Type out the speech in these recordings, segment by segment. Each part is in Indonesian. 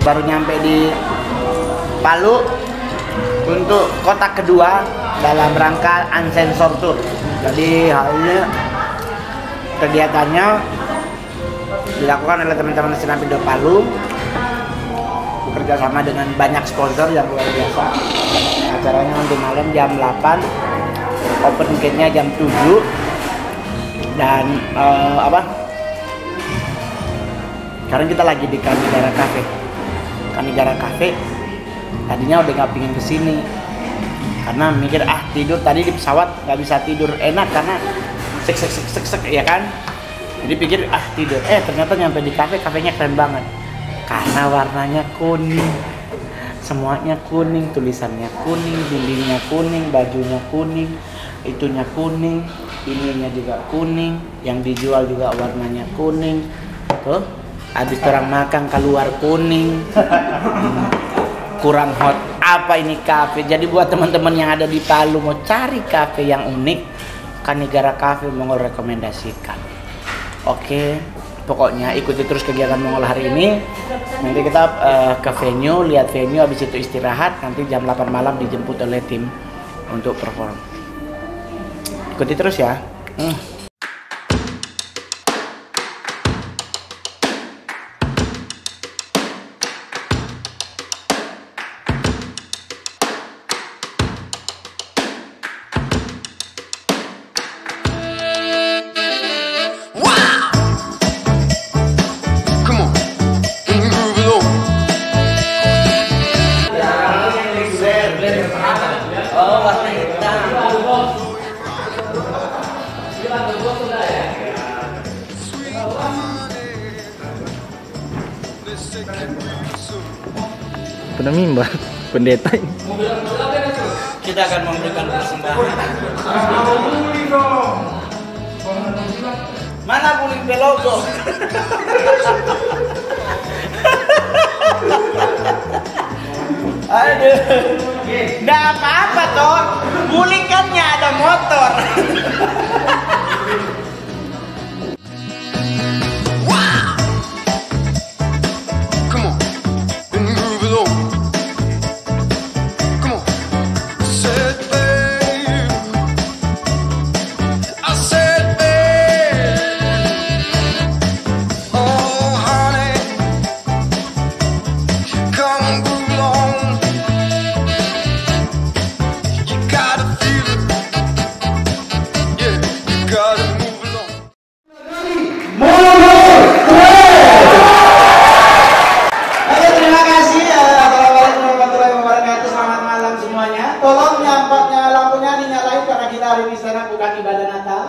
baru nyampe di Palu untuk kota kedua dalam rangka Unsensor Tour. Jadi hal ini kegiatannya dilakukan oleh teman-teman Stand Up Indo Palu bekerja sama dengan banyak sponsor yang luar biasa. Acaranya nanti malam jam 8, open gate-nya jam 7, dan sekarang kita lagi di Kanigara Cafe. Kanigara Cafe tadinya udah nggak pingin kesini karena mikir tidur tadi di pesawat nggak bisa tidur enak karena sek ya kan. Jadi pikir tidur, ternyata nyampe di kafe, kafenya keren banget karena warnanya kuning, semuanya kuning, tulisannya kuning, dindingnya kuning, bajunya kuning, itunya kuning, ininya juga kuning, yang dijual juga warnanya kuning. Tuh, habis orang makan keluar kuning. Kurang hot apa ini kafe. Jadi buat teman-teman yang ada di Palu mau cari kafe yang unik, Kanigara Cafe mau rekomendasikan. Oke, pokoknya ikuti terus kegiatan Mongol hari ini. Nanti kita ke venue, lihat venue, habis itu istirahat. Nanti jam 8 malam dijemput oleh tim untuk perform. Ikuti terus ya. Pernah mimbar pendeta ini. Kita akan memberikan persembahan. Mana Buling Pelogo? Aduh, nggak apa-apa toh. Bulikannya ada motor. Tolong nyampaknya lampunya dinyalain karena kita hari ini sekarang bukan ibadah Natal.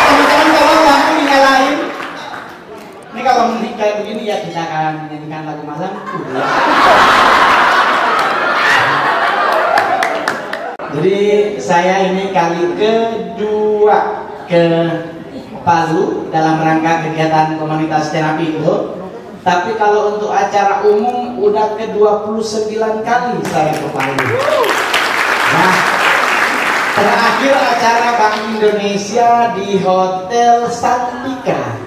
Teman-teman tolong lampu dinyalain. Ini kalau kayak begini ya kita akan menyanyikan lagu malam. Jadi saya ini kali kedua ke Palu dalam rangka kegiatan komunitas Stand Up Indo. Tapi kalau untuk acara umum udah ke-29 kali saya ke Palu. Nah, terakhir acara Bank Indonesia di Hotel Santika.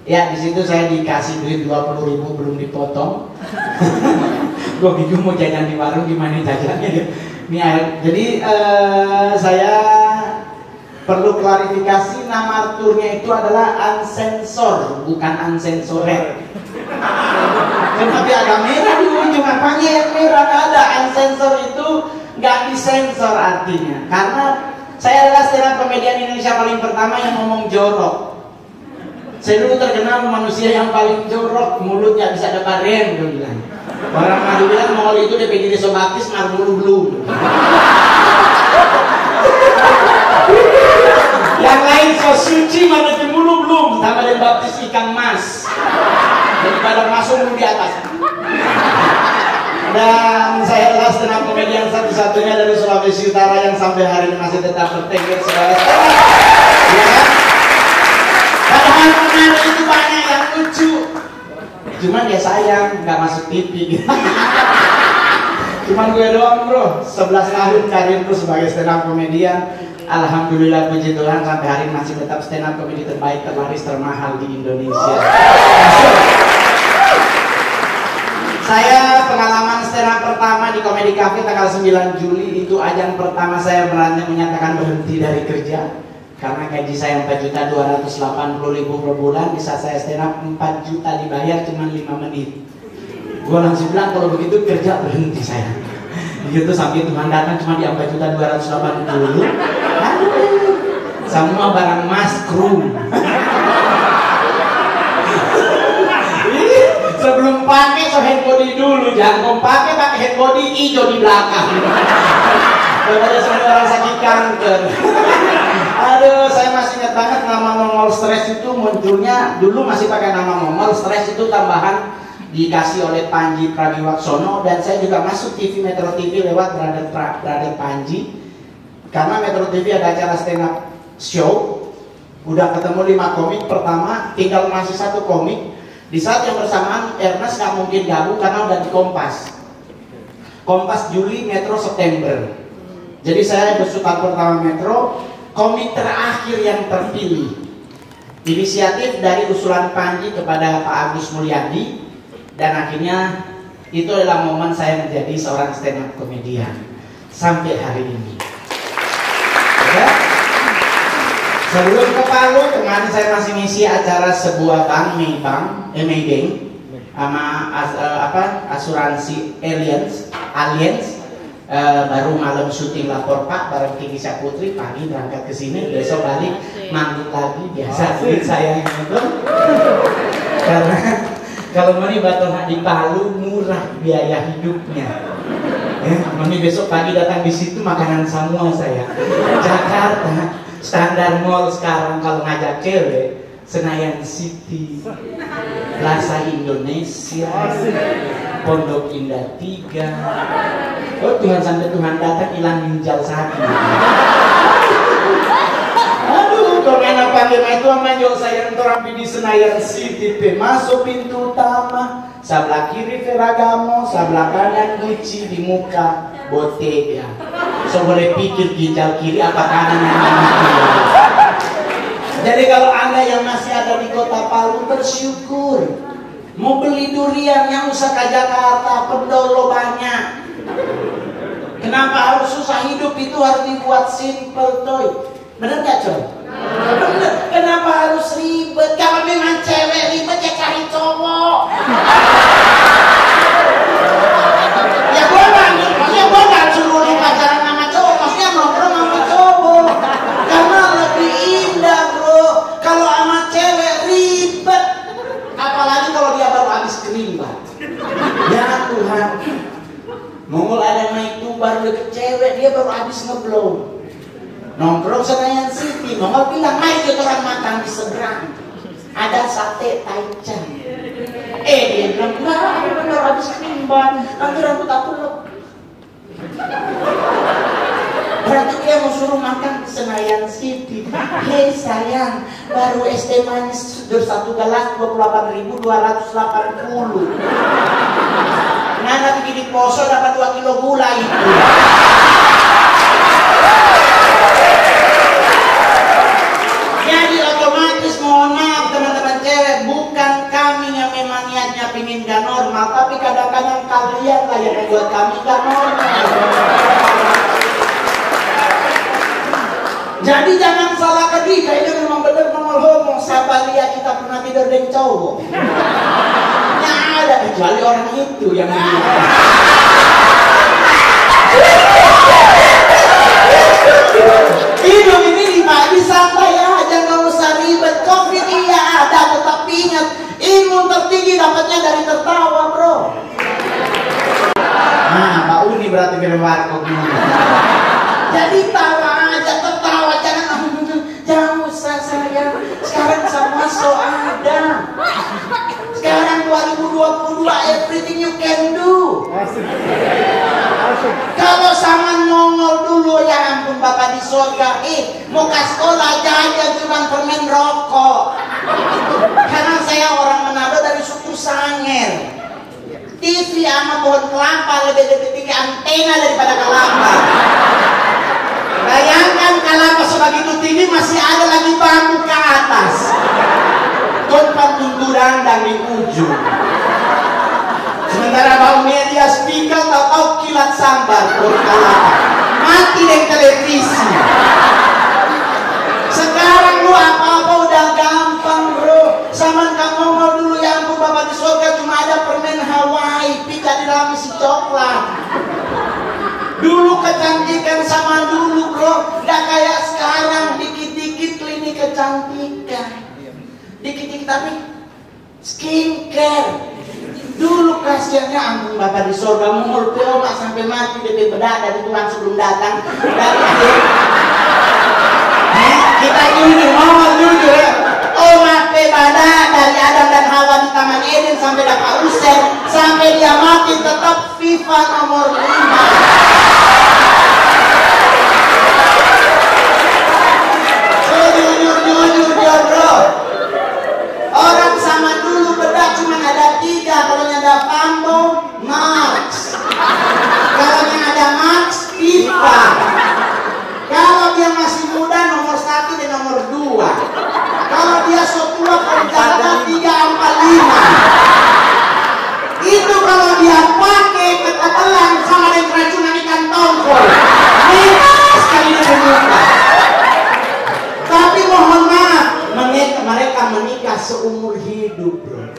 Ya, di situ saya dikasih duit 20.000 belum dipotong. Gue bingung mau jajan di warung gimana jajannya. Jadi saya perlu klarifikasi, nama turnya itu adalah Unsensor, bukan Uncensored. Tapi agak merah di ujung, apanya yang merah? Nggak ada. Unsensor itu nggak disensor artinya. Karena saya adalah stand up komedian Indonesia paling pertama yang ngomong jorok. Saya dulu terkenal manusia yang paling jorok, mulutnya bisa ada baren, gue bilang. Orang madu bilang Mongol itu DPD Sobatis mulu belum. Yang lain so suci mana mulu belum, sama dengan baptis ikan mas. Daripada masuk dulu di atas. Dan saya adalah stand up komedian satu-satunya dari Sulawesi Utara yang sampai hari ini masih tetap bertengger sebagai stand up. Ya kan? Padahal penari itu banyak yang lucu. Cuman ya sayang nggak masuk TV. Cuman gue doang bro, 11 tahun karirku sebagai stand up komedian. Alhamdulillah puji Tuhan sampai hari ini masih tetap stand up comedy terbaik, terlaris, termahal di Indonesia. Saya pengalaman stand up pertama di Comedy Cafe tanggal 9 Juli itu ajang pertama saya menyatakan berhenti dari kerja karena gaji saya 4.280.000 per bulan. Bisa saya stand up 4 juta dibayar cuma 5 menit. Gua langsung bilang kalau begitu kerja berhenti saya. Begitu sampai Tuhan datang cuma di 4.280.000. Aduh, semua barang mas kru. Sebelum pakai so hand body dulu, jangan pakai hand body hijau di belakang. Daripada semua orang sakit kanker. Aduh, saya masih ingat banget nama Mongol Stress itu munculnya dulu masih pakai nama Mongol Stress itu tambahan dikasih oleh Panji Pragiwaksono, dan saya juga masuk TV Metro TV lewat Brother Panji karena Metro TV ada acara stand up show. Udah ketemu 5 komik pertama, tinggal masih 1 komik. Di saat yang bersamaan Ernest nggak mungkin gabung karena udah di Kompas Juli, Metro September. Jadi saya bersuka pertama Metro, komik terakhir yang terpilih. Inisiatif dari usulan Panji kepada Pak Agus Mulyadi, dan akhirnya itu adalah momen saya menjadi seorang stand up komedian sampai hari ini. Ya? Sebelum ke Palu, kemarin saya masih ngisi acara sebuah bank Maybank sama asuransi Allianz. Baru malam syuting lapor Pak bareng Kiki Saputri, pagi berangkat ke sini, besok balik manggut lagi biasa duit saya itu. Karena kalau mani baton di Palu murah biaya hidupnya. Mani besok pagi datang di situ makanan semua saya. Jakarta standar mall sekarang kalau ngajak cewek, Senayan City, Plaza Indonesia, Pondok Indah 3. Oh Tuhan, sampai Tuhan datang hilang ginjal 1. Aduh, kalau enak panggil itu menjual saya terapi di Senayan City, masuk pintu utama, sebelah kiri Ferragamo, sebelah kanan Gucci, di muka Bottega. So boleh pikir ginjal kiri apa kanan yang mana. Jadi kalau Anda yang masih ada di kota Palu bersyukur. Mau beli durian yang usah ke Jakarta, pendolo banyak. Kenapa harus susah? Hidup itu harus dibuat simple, coy. Bener gak, coy? Bener. Kenapa harus ribet? Kalau memang cewek ribet ya cari cowok. Ya gue bangun, maksudnya gue gak suruh lu pacaran sama cowok, maksudnya nongkrong sama cowok. Karena lebih indah, bro. Kalau sama cewek ribet. Apalagi kalau dia baru habis kerimbat. Ya Tuhan. Mongol ada naik itu baru deket cewek, dia baru habis ngeblow. Nongkrong Senayan City, Mongol bilang, mari kita orang makan di seberang. Ada sate taichan. Dia bilang, enggak, benar habis kerimbat. Nanti rambut aku lep. Berarti dia mau suruh makan di Senayan City. Hei sayang, baru es teh manis satu gelas 28.280. Nah, nanti di poso dapat 2 kilo gula itu. Jadi otomatis mohon maaf teman-teman cewek, bukan kami yang memang niatnya pingin gak normal, tapi kadang-kadang kalian lah yang membuat kami gak normal. Jadi jangan salah ketika ini memang benar ngomong siapa lihat kita pernah tidur dengan cowok. Nggak ada kecuali orang itu yang hidup ini dibagi santai aja, nggak usah ribet. Covid iya ada, tetapi ingat imun tertinggi dapatnya dari tertawa, bro. Nah, Mbak Uni berarti film warkop ini. Jadi tawa aja, tertawa, jangan usah sayang. Sekarang semua so ada. Sekarang 2022 everything you can do. Kalau zaman Mongol dulu ya ampun Bapak di surga, mau ke sekolah jajan cuma permen rokok. Karena saya orang Manado dari suku Sangir. TV sama pohon kelapa lebih tinggi antena daripada kelapa. Bayangkan kelapa begitu tinggi masih ada lagi bambu ke atas. Tempat tunturan dan di ujung. Sementara Bang Media speaker tahu kilat sambar mati dengan televisi. Sekarang lu apa-apa udah gampang bro. Sama kamu mau dulu ya ampun Bapak di surga cuma ada permen Hawaii pita di dalam isi coklat. Dulu kecantikan sama dulu bro, nggak kayak sekarang dikit-dikit klinik kecantikan, dikit-dikit tapi skincare. Dulu kasihannya ampun Bapak di surga mengul peomak sampai mati DP bedak dari Tuhan sebelum datang. Kita jujur, ngomong jujur ya. Omak badak dari Adam dan Hawa di Taman Eden sampai dapat usir, sampai dia mati tetap FIFA nomor 5. Jujur bro. Orang sama dulu bedak cuma ada 3. Kalau ada Pambo, Max. Kalau ada Max, FIFA. Kalau dia masih muda nomor 1 dan nomor 2. Kalau dia setua kalau jalan 3, 4, 5. Itu kalau dia pakai ketetelan sama dengan keracunan ikan tongkol. Merah sekali di muka. Tapi mohon maaf, mereka menikah seumur hidup bro.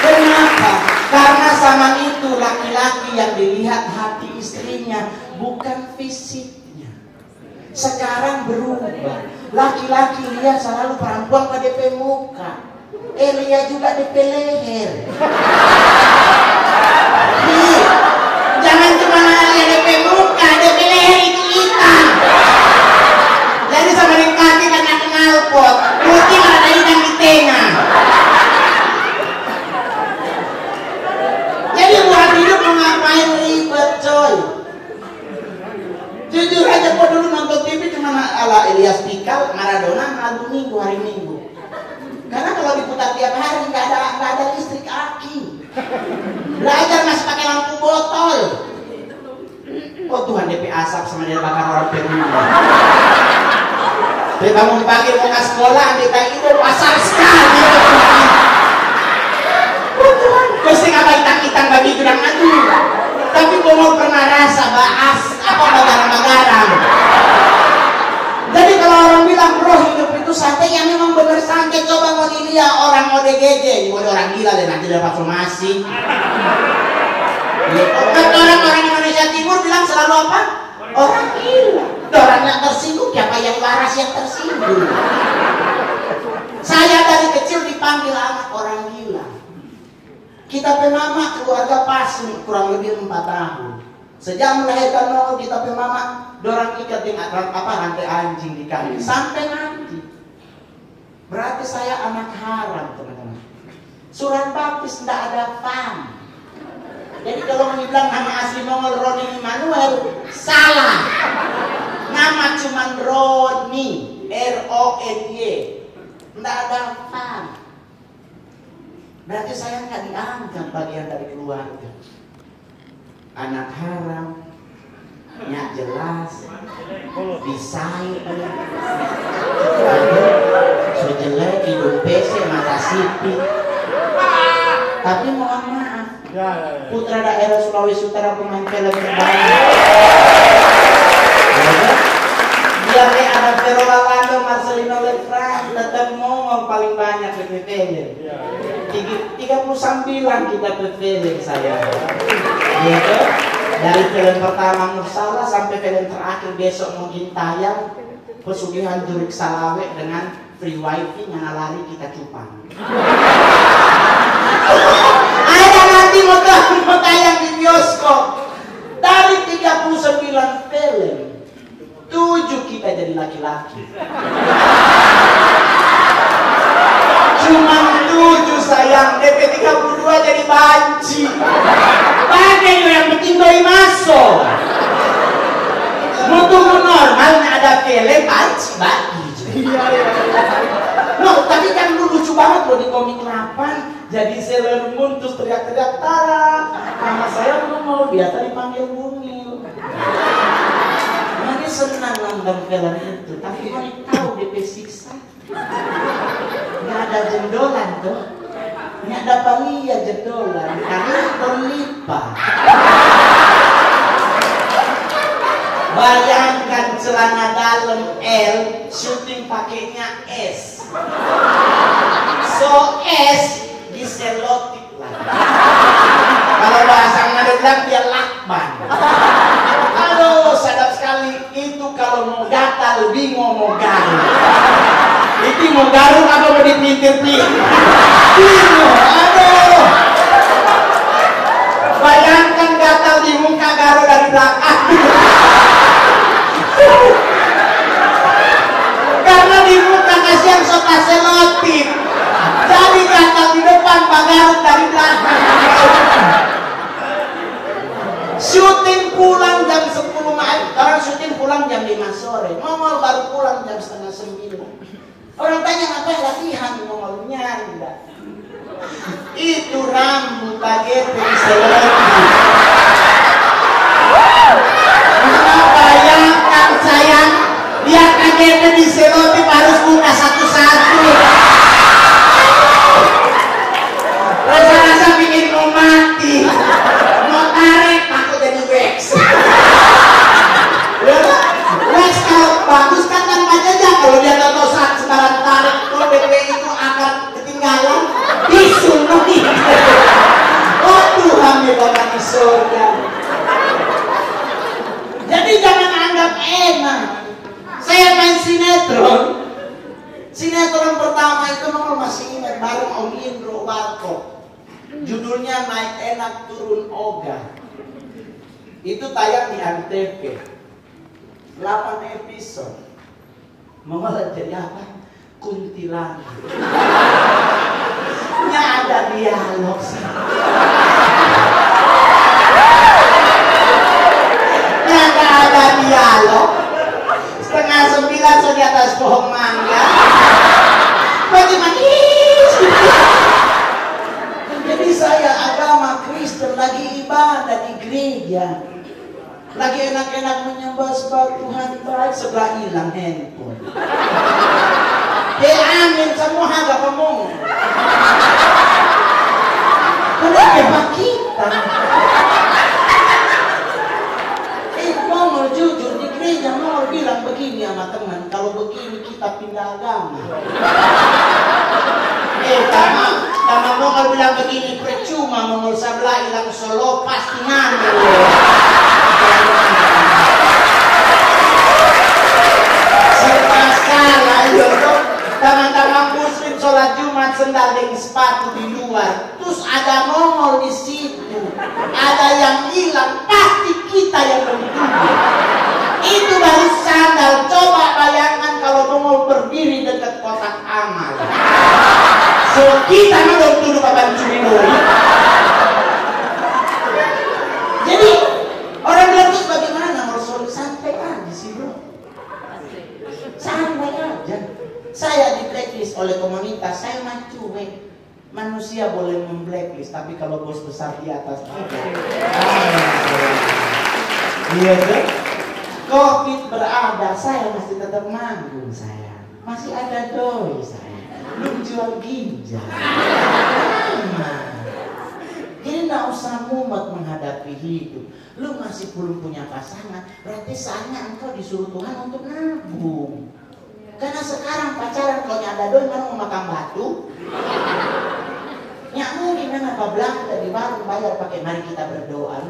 Kenapa? Karena sama itu laki-laki yang dilihat hati istrinya bukan fisiknya. Sekarang berubah. Laki-laki lihat selalu perempuan ke DP muka. Lihat juga DP leher. Jangan cuma lihat DP muka, DP leher itu hitam. Jadi sama dengan kaki kena knalpot, putih ada hitam di tengah. Jadi buat hidup mau ngapain ribet coy. Jujur aja kok dulu nonton TV cuma ala Elias Pikal, Maradona, Minggu Minggu hari Minggu. Karena kalau diputar tiap hari nggak ada listrik aki. Belajar masih pakai lampu botol. Oh Tuhan DP asap sama dia bakar orang Peru. Dia bangun pagi mau ke sekolah, dia itu pasar sekali. Oh Tuhan, pasti ngapain hitang-hitang bagi itu dan adu. Tapi gue mau pernah rasa bahas apa bagaran-bagaran. Jadi kalau orang bilang bro hidup itu santai, ya memang bener santai. Coba mau dilihat orang ODGJ, mau orang gila deh nanti dapat somasi. Orang-orang Indonesia Timur bilang selalu apa? Orang gila. Orang yang tersinggung, siapa yang waras yang tersinggung. Saya dari kecil dipanggil anak orang gila. Kita mama keluarga pas kurang lebih 4 tahun. Sejak melahirkan Noel kita mama dorang ikat dengan rantai anjing di kaki sampai nanti. Berarti saya anak haram teman-teman. Surat baptis tidak ada PAM. Jadi kalau dibilang nama asli Mongol Roni Immanuel salah. Nama cuman Roni, R-O-N-Y. Tidak ada PAM. Berarti saya nggak dianggap bagian dari keluarga. Anak haram, nggak jelas, desain, sejelek, hidung PC, mata sipit. Tapi mohon maaf, putra daerah Sulawesi Utara pemain film terbaik. Biar ada Vero Lalando, Marcelino Lefranc, tetap ngomong paling banyak di film. 39 kita film saya. Gitu. Dari film pertama Nursalah sampai film terakhir besok mungkin tayang pesugihan Jurik Salawe dengan free wifi yang lari kita cupang. Ada nanti mau tayang di bioskop. Dari 39 film 7 kita jadi laki-laki. Cuman 7 sayang, DP 32 jadi banci. Pakai yang penting doi masuk. Mau tunggu normalnya ada film banci bagi. No, tapi kan lu lucu banget loh di komik 8. Jadi Sailor Moon terus teriak-teriak Tara. Nama saya belum mau biasa dipanggil Bumil. Nanti senang lah nonton film itu, tapi mau tahu DP siksa. Nggak ada jendolan tuh, nggak ada palia jendolan, karena berlipat. Bayangkan celana dalam L, syuting pakainya S. So S diselotik lah. Kalau bahasa Madura dia lakban. Aduh, sadap sekali. Itu kalau mau gatal, bingung mau garuk. Itu mau garuk apa mau dipintir-pintir? Bingung, aduh. Bayangkan gatal di muka, garuk dari belakang. Karena di muka kasihan sota selotip. Jadi gatal di depan, Pak Garut dari belakang. Syuting pulang jam 10 malam. Orang syuting pulang jam 5 sore. Ngomong baru pulang jam setengah 9. Orang tanya ngapain latihan, ngomongnya enggak. Itu rambut KGP selotip. Bayangkan sayang, lihat KGP di selotip harus buka satu-satu. Rasa-rasa bikin mau mati, mau tarik takut jadi wax. Wax kalau bagus kan tanpa jejak, kalau dia tahu saat sebarang tarik, kalau DP itu akan ketinggalan, disunuh. Oh Tuhan ya Bapak di surga. Jadi jangan anggap enak. Saya main sinetron. Sinetron pertama itu nomor masih ingat bareng Om Indro Warkop. Judulnya Naik Enak Turun Ogah. Itu tayang di Antv. 8 episode. Malah jadi apa? Kuntilanak. Nya ada dialog sih. Nggak ada dialog. Setengah 9 so di atas pohon mangga. Bagaimana? Jadi saya agama Kristen lagi ibadah di gereja, lagi enak-enak menyembah sebab Tuhan baik, sebelah hilang handphone. Amin semua harga ngomong. Kenapa kita? Mau jujur di gereja mau bilang begini sama teman, kalau begini kita pindah agama. Karena mau bilang begini percuma, mau sebelah hilang solo pasti ngambil. Serba salah itu. Teman-teman muslim sholat Jumat sendal dengan sepatu di luar, terus ada nongol di situ, ada yang hilang, pasti kita yang berdua. Itu baru sandal. Coba bayangkan kalau nongol berdiri dekat kotak amal. So kita belum tuduh Bapak curi doi. Jadi orang bilang terus bagaimana Rasul, santai aja sih bro, santai aja. Saya di blacklist oleh komunitas, saya mah cuek. Manusia boleh memblacklist, tapi kalau bos besar di atas tidak. Iya kan? Covid berada, saya masih tetap manggung saya. Masih ada doi saya. Belum jual ginjal. Jadi nggak usah mumet menghadapi hidup. Lu masih belum punya pasangan, berarti saatnya engkau disuruh Tuhan untuk nabung. Karena sekarang pacaran kalau ada doi mau makan batu. Ya mungkin kan apa belanja di warung bayar pakai mari kita berdoa.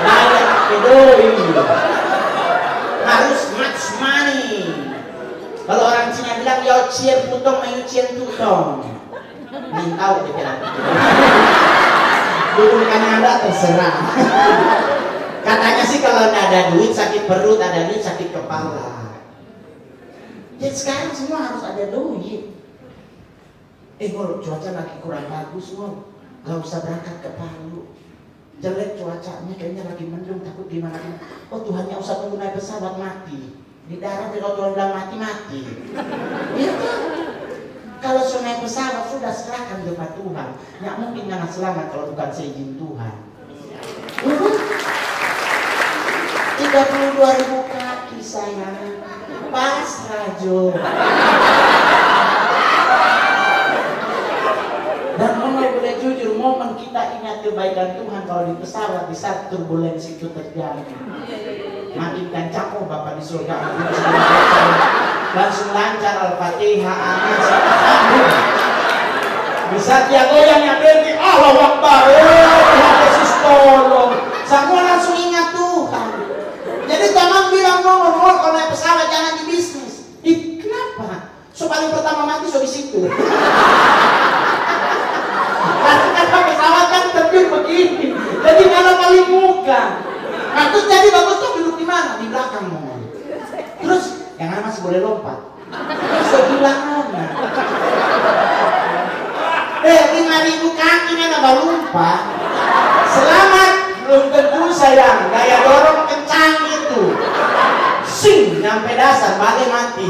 Bayar pakai doi. Harus much money. Kalau orang Cina bilang yo cien putong mayu cien tutong. Tahu dia bilang. Bukan Anda terserah. Katanya sih kalau nggak ada duit sakit perut, ada duit sakit kepala. Jadi sekarang semua harus ada duit. Kalau cuaca lagi kurang bagus, nggak usah berangkat ke Palu. Jelek cuacanya, kayaknya lagi mendung, takut gimana. Oh Tuhannya usah tunggu naik pesawat mati. Di darat kalau Tuhan bilang mati-mati. Ya kan? Kalau sudah naik pesawat sudah serahkan kepada Tuhan. Nggak mungkin nggak selamat kalau bukan seizin Tuhan. 32.000 kaki sayang. Pas Rajo. Dan boleh jujur, momen kita ingat kebaikan Tuhan kalau di pesawat di saat turbulensi itu terjadi. Makin kencang, oh Bapak di surga, langsung lancar Al-Fatihah, amin, sambung. Bisa dia goyang yang berarti Allah Akbar, Tuhan Yesus tolong. Semua langsung ingat Tuhan. Jadi jangan bilang ngomong kalau naik pesawat jangan di bisnis. Kenapa? So paling pertama mati so di situ. Karena pesawat kan terjun begini. Jadi kalau paling muka. Nah terus jadi bagus tuh duduk di mana? Di belakang ngomong. Terus yang masih boleh lompat. Sebilangan. 5.000 kaki nggak mau lompat. Selamat, belum tentu sayang. Gaya dorong kencang itu. Sing nyampe dasar balik mati.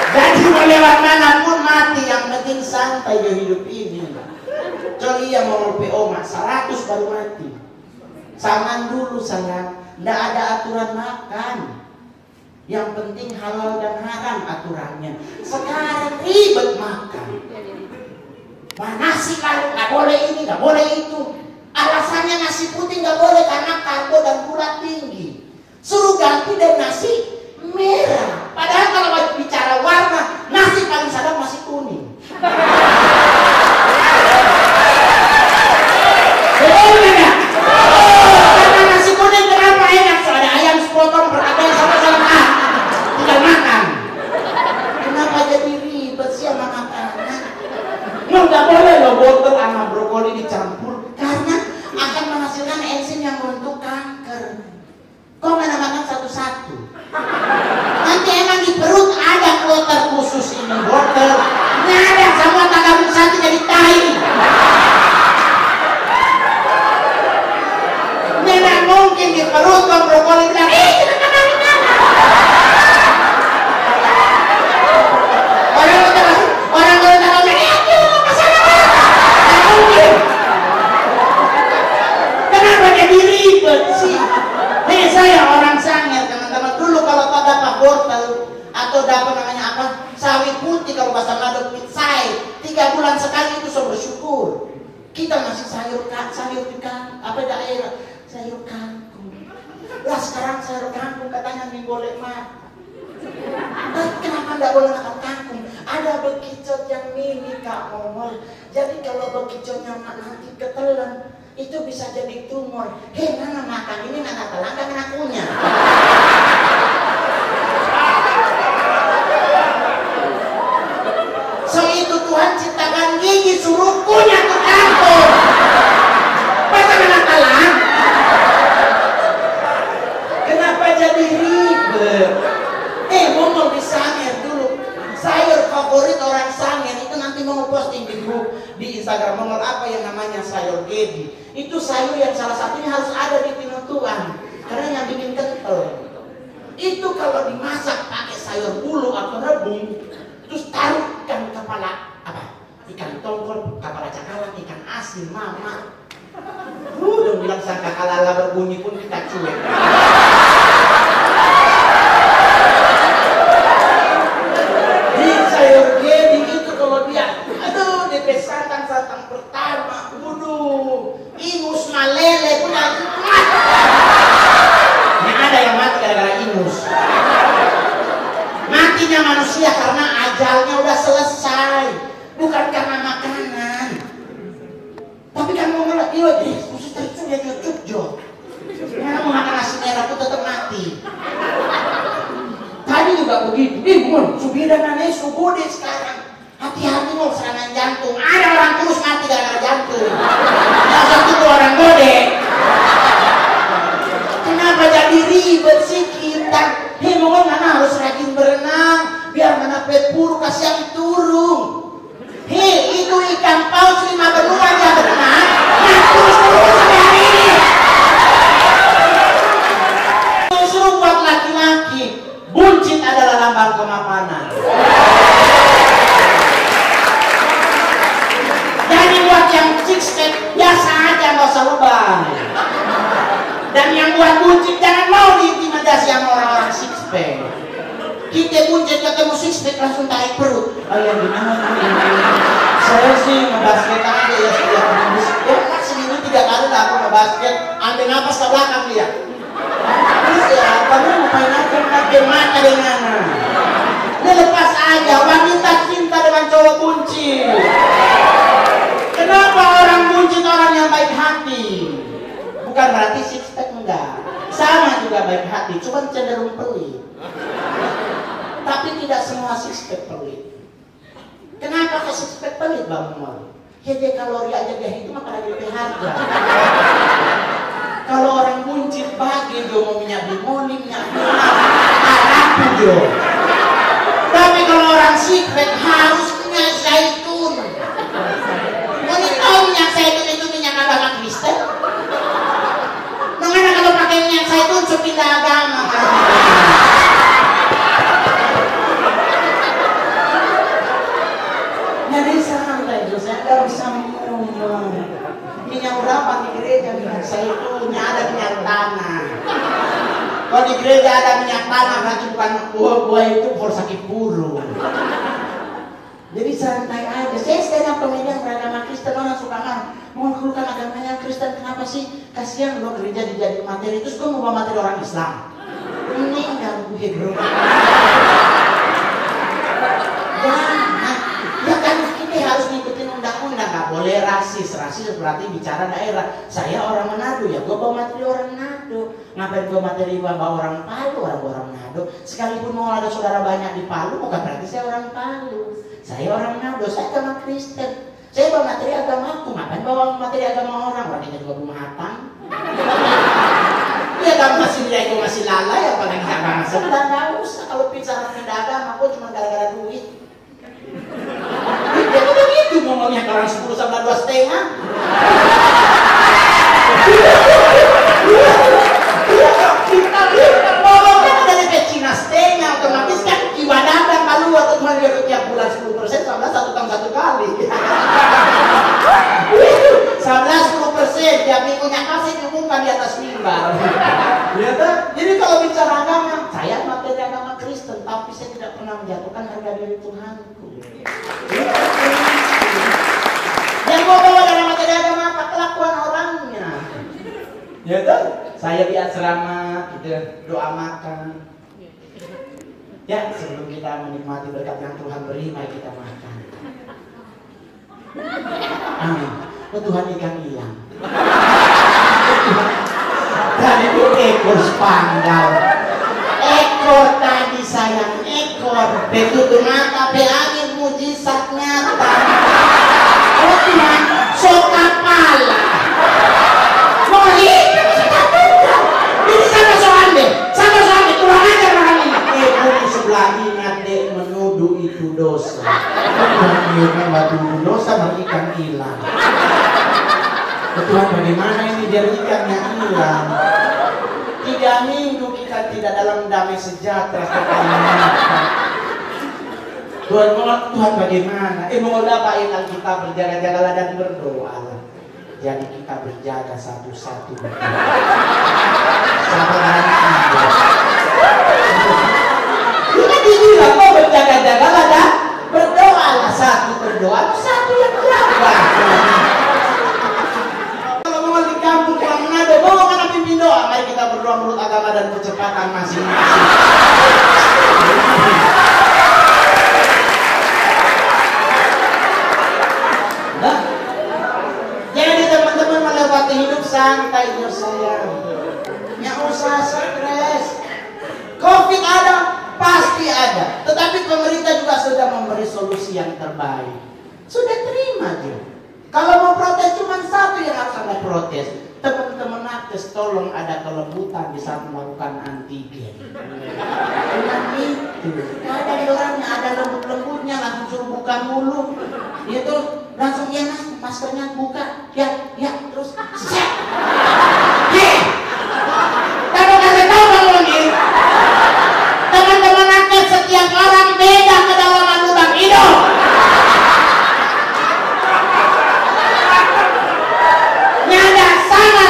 Jadi mau lewat manapun mati, yang penting santai di hidup ini. Coba yang mau PO 100 baru mati. Zaman dulu sayang, nggak ada aturan makan. Yang penting halal dan haram aturannya. Sekarang ribet makan. Nasi kalau nggak boleh ini, nggak boleh itu. Alasannya nasi putih nggak boleh karena karbo dan gula tinggi. Suruh ganti dari nasi merah. Padahal kalau bicara warna, nasi paling sadar masih kuning. Betul nggak? Karena nasi kuning kenapa enak? So ada ayam sepotong beragam sama-sama. Tinggal makan. Kenapa jadi ribet sih sama makanan? Nggak boleh loh wortel sama brokoli dicampur karena akan menghasilkan enzim yang membentuk kanker. Kok mana makan satu-satu? Nanti emang di perut ada kloter khusus ini wortel. Nggak ada, semua tak gabung satu jadi tai. Nggak mungkin di perut kok brokoli bilang, saya orang Sangir teman-teman, dulu kalau tak dapat wortel atau dapat namanya apa sawi putih kalau bahasa Madura pitsai 3 bulan sekali itu so bersyukur. Kita masih sayur ikan apa daerah sayur kangkung. Lah sekarang sayur kangkung katanya nih boleh mati. Kenapa nggak boleh makan kangkung? Ada bekicot yang mini Kak Momol. Jadi kalau bekicotnya nanti ketelan itu bisa jadi tumor. Hei, mana makan ini nggak telan kan akunya. So itu Tuhan ciptakan gigi suruh punya ke kantong. Masa nggak telan? Kenapa jadi ribet? Ngomong di Sangir dulu. Sayur favorit orang Sangir itu nanti mau posting di grup di Instagram Momol apa yang namanya sayur gedi. Itu sayur yang salah satunya harus ada di pinutuan karena yang bikin kental. Itu kalau dimasak pakai sayur bulu atau rebung, terus taruh ikan kepala apa? Ikan tongkol, kepala cakalang, ikan asin, mama. Udah bilang sangka kalala berbunyi pun kita cuek. Di sayur gedi itu kalau dia, aduh, dipesatkan satang pertama, ingus malele punya mati. Ini ada yang mati gara-gara ingus. Matinya manusia karena ajalnya udah selesai, bukan karena makanan. Tapi kan mau ngeliat, iya, khusus tercuk ya nyucuk jo. Karena mau makan nasi merah pun tetap mati. Tadi juga begitu. Mun, subidan aneh subudi sekarang. Hati-hati mau serangan jantung. Ada orang kurus mati gara-gara jantung. Yang satu tuh orang gede. Kenapa jadi ribet sih kita? Hei, mau mana harus rajin berenang biar mana pet puru kasih turun. Hei, itu ikan paus 5 benua dia berenang. Nah, terus sampai hari ini. Suruh buat laki-laki. Buncit adalah lambang kemapanan. Jadi buat yang six pack selesai. Dan yang buat buncit jangan mau diintimidasi sama orang-orang six pack. Kita buncit ketemu six pack langsung tarik perut. Oh ya gimana? Saya sih ngebasket aja ya setiap minggu. Ya kan seminggu 3 kali lah aku ngebasket. Ambil napas ke belakang dia. Terus ya kamu ngapain aja pakai mata dengan ini lepas aja. Wanita cinta dengan cowok buncit. Kenapa orang buncit orang yang baik hati? Bukan berarti six pack enggak. Sama juga baik hati, cuma cenderung pelit. Tapi tidak semua six pack pelit. Kenapa kok six pack pelit Bang Umar? Ya dia kalori aja dia hitung maka lagi lebih harga. Kalau orang buncit bagi dia mau minyak bimoni, minyak apa dia. Tapi kalau orang six pack harus minyak zaitun. Mau tahu minyak zaitun itu minyak agama Kristen? Mengapa kalau pakai minyak zaitun sepindah agama? Jadi santai, saya nggak bisa minum minyak berapa di gereja minyak zaitun, ada minyak tanah. Kalau di gereja ada minyak tanah berarti bukan buah-buah itu for sakit puru. Jadi santai aja. Saya sedang pemilihan beragama Kristen orang suka mengeluhkan agamanya Kristen kenapa sih? Kasihan lo gereja dijadiin materi terus gue mau bawa materi orang Islam. Meninggal gue bro. Ya kan kita harus ngikutin undang-undang, nggak boleh rasis. Rasis berarti bicara daerah. Saya orang Manado ya, gue bawa materi orang Manado. Ngapain gue materi bawa orang Palu, orang Manado. Sekalipun mau ada saudara banyak di Palu, bukan berarti saya orang Palu. Saya orang Manado, saya agama Kristen. Saya bawa materi agamaku, ngapain bawa materi agama orang? Orangnya juga belum matang. Ya kamu masih nilai gue masih lalai, apalagi agama sebelah nggak usah. Kalau bicara pindah agama, aku cuma gara-gara duit. Dia tuh begitu ngomongnya ke orang 10 sama 2,5. Kita ngomongnya dari Cina setengah, otomatis kan jiwa dagang kalau atau cuma dia tiap bulan 10% sama 1 tahun 1 kali. 10% tiap minggunya kasih diumumkan di atas mimbar. Ya kan? Jadi kalau bicara agama, saya materi agama Kristen, tapi saya tidak pernah menjatuhkan harga diri Tuhanku. Yang gue bawa dalam materi agama apa? Kelakuan orangnya. Ya kan? Saya di asrama, kita doa makan. Ya, sebelum kita menikmati berkat yang Tuhan beri, mari kita makan. Amin. Oh, Tuhan ikan hilang. Dan itu ekor spandau. Ekor tadi sayang, ekor. Begitu mata, be angin mujizat nyata. Oh Tuhan, sok kepala. Mau hidup sudah benar. Ini sama soalnya, kurang ajar orang ini. Ekor di sebelah ingat dek menuduh itu dosa. Menurutnya batu dosa berikan hilang. Tuhan bagaimana ini biar ikannya hilang? 3 minggu kita tidak dalam damai sejahtera. Tuhan bagaimana? Mau dapain Alkitab berjaga-jagalah dan berdoa. Jadi kita berjaga satu-satu. Sabaran kita. Kita dibilang kok berjaga-jagalah dan berdoalah. Satu berdoa, satu yang jaga. Kampung orang Manado, bawa mana pimpin doa. Mari kita berdoa menurut agama dan kecepatan masing-masing. Nah, jadi teman-teman melewati hidup santai ya sayang. Nggak usah stres. Covid ada, pasti ada. Tetapi pemerintah juga sudah memberi solusi yang terbaik. Sudah terima aja. Kalau mau protes cuma satu yang harus Anda protes. Teman-teman nakes tolong ada kelembutan di saat melakukan antigen. Dengan itu, ada orangnya ada lembut-lembutnya langsung suruh buka mulut. Itu langsung ya mas, maskernya buka. Ya, terus set. Kalau kasih tahu kamu ini, teman-teman nakes setiap orang beda kedalaman lubang hidung. Nyada sama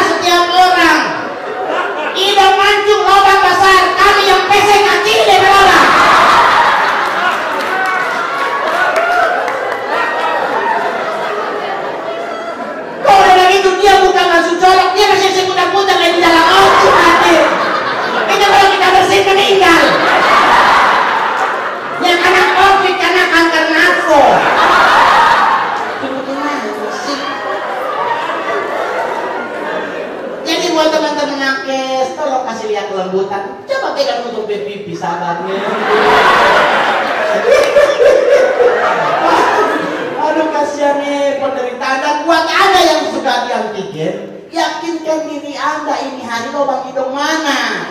berpikir, yakinkan diri Anda ini hari lubang hidung mana.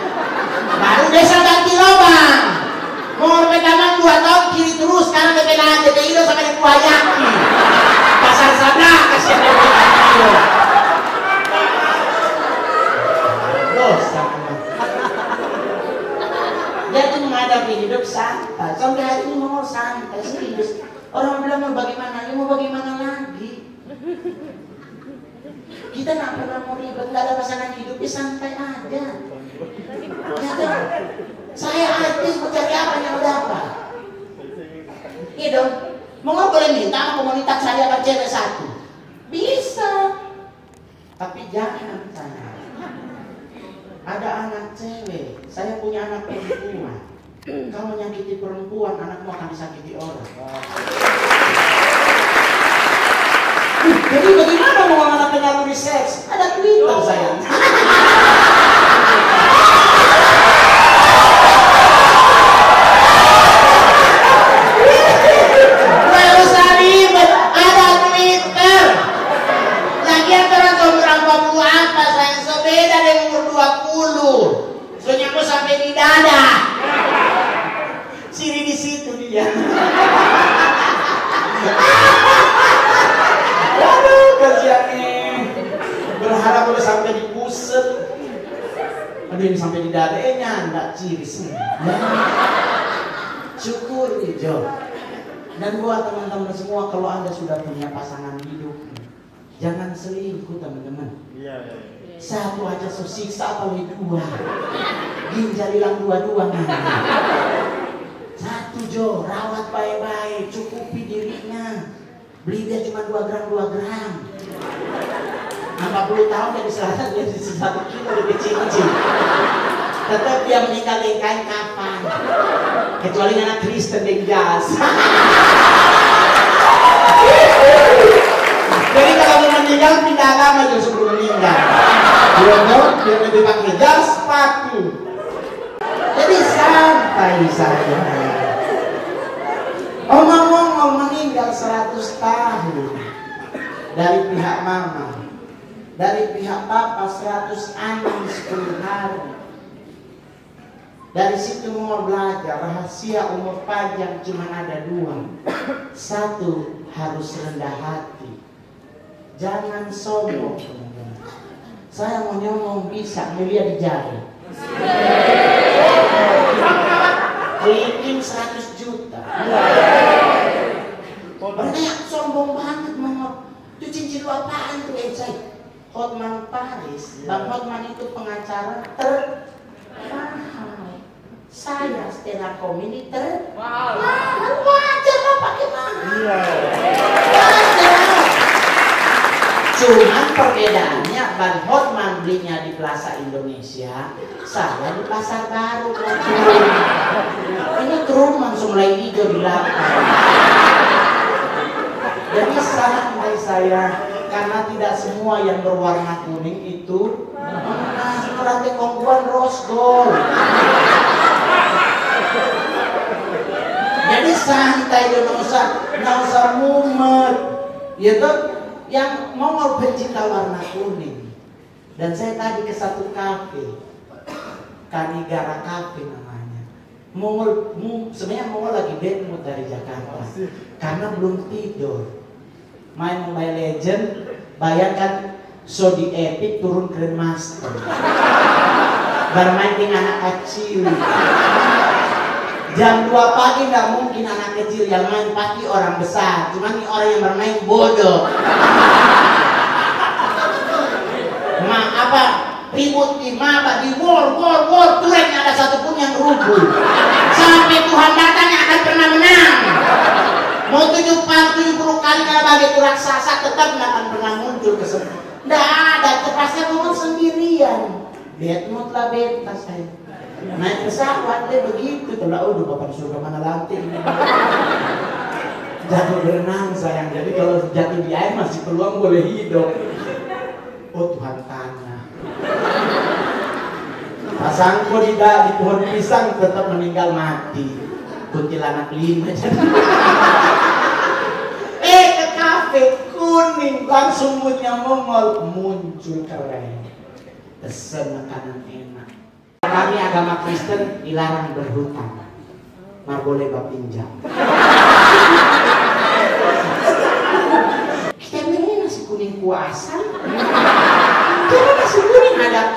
Baru desa ganti lubang. Mau pertama 2 tahun kiri terus, sekarang DP hidung sampai di Kuayaki. Pasar sana kasih DP dosa. Jadi menghadapi hidup santai. Sampai hari ini mau santai serius. Orang bilang mau bagaimana, ya mau bagaimana lagi. Kita nggak pernah mau ribet, nggak ada pasangan hidup, ya santai aja. Ya, saya artis mau cari apa yang udah apa? Iya dong. Mau boleh minta sama komunitas saya apa cewek satu? Bisa. Tapi jangan saya. Ada anak cewek, saya punya anak perempuan. Kalau menyakiti perempuan, anakmu akan disakiti orang. Jadi bagaimana mau anak penyaluri seks? Ada Twitter saya. Nggak usah ribet, ada Twitter. Lagian orang umur 40 apa saya sebeda dengan umur 20. Soalnya aku sampai di dada. Sini di situ dia. Waduh, kasihannya. Berharap udah sampai di pusat. Aduh, ini sampai di dadanya, enggak ciris. Syukur Jo. Dan buat teman-teman semua, kalau Anda sudah punya pasangan hidup, jangan selingkuh teman-teman. Satu aja susah, apalagi 2. Ginjal hilang 2-2 mana. Satu Jo, rawat baik-baik, cukupi dirinya. Beli dia cuma 2 gram. 40 tahun dari selatan dia 1 kilo lebih kecil-kecil. Tetap dia meninggal di kain kapan. Kecuali anak Kristen di jas. Jadi kalau mau meninggal pindah agama juga sebelum meninggal. Dia lebih pakai jas sepatu. Jadi santai saja. Omong-omong meninggal 100 tahun dari pihak mama, dari pihak papa 100 anak 10 hari. Dari situ mau belajar rahasia umur panjang cuma ada 2. 1, harus rendah hati. Jangan sombong. Saya mau nyomong bisa melihat di jari. Kelingking 100 juta. Banyak sombong banget mau. Itu cincin lu apaan tuh Ecai? Hotman Paris. Bang Hotman itu pengacara termahal. Saya stand-up comedy termahal. Wajar lah pakai mahal. Wajar. Cuman perbedaannya Bang Hotman belinya di Plaza Indonesia, saya di Pasar Baru. Ini turun langsung mulai hijau di belakang. Jadi santai saya, karena tidak semua yang berwarna kuning itu berarti kongguan rose gold. Jadi santai, nggak usah mumet, gitu. Yang Mongol pencinta warna kuning. Dan saya tadi ke satu kafe, Kanigara Cafe namanya. Sebenarnya Mongol lagi bad mood dari Jakarta karena belum tidur. Main Mobile Legend, bayangkan so di Epic turun Grandmaster. Bermain dengan anak kecil. Jam 2 pagi nggak mungkin anak kecil yang main, pasti orang besar. Cuman ini orang yang bermain bodoh. Ribut di maba, di war, turunnya ada satupun yang rubuh. Sampai Tuhan datang akan pernah menang. Mau 70 kali kalau bagi itu raksasa tetap nggak akan pernah muncul ke sana. Nggak ada, terpaksa ngomong sendirian. Betmut lah beta saya. Naik pesawat deh begitu, telah udah bapak surga mana lantai ini. Jatuh berenang sayang, jadi kalau jatuh di air masih peluang boleh hidup. Oh Tuhan tanya. Pasangku di pohon pisang tetap meninggal mati. Kuntilanak 5 jadi. Ke kafe, kuning, langsung moodnya mongol, muncul keren. Pesen makanan enak. Kami agama Kristen dilarang berhutang, nggak boleh berpinjam. Kita ini nasi kuning puasa, karena nasi kuning ada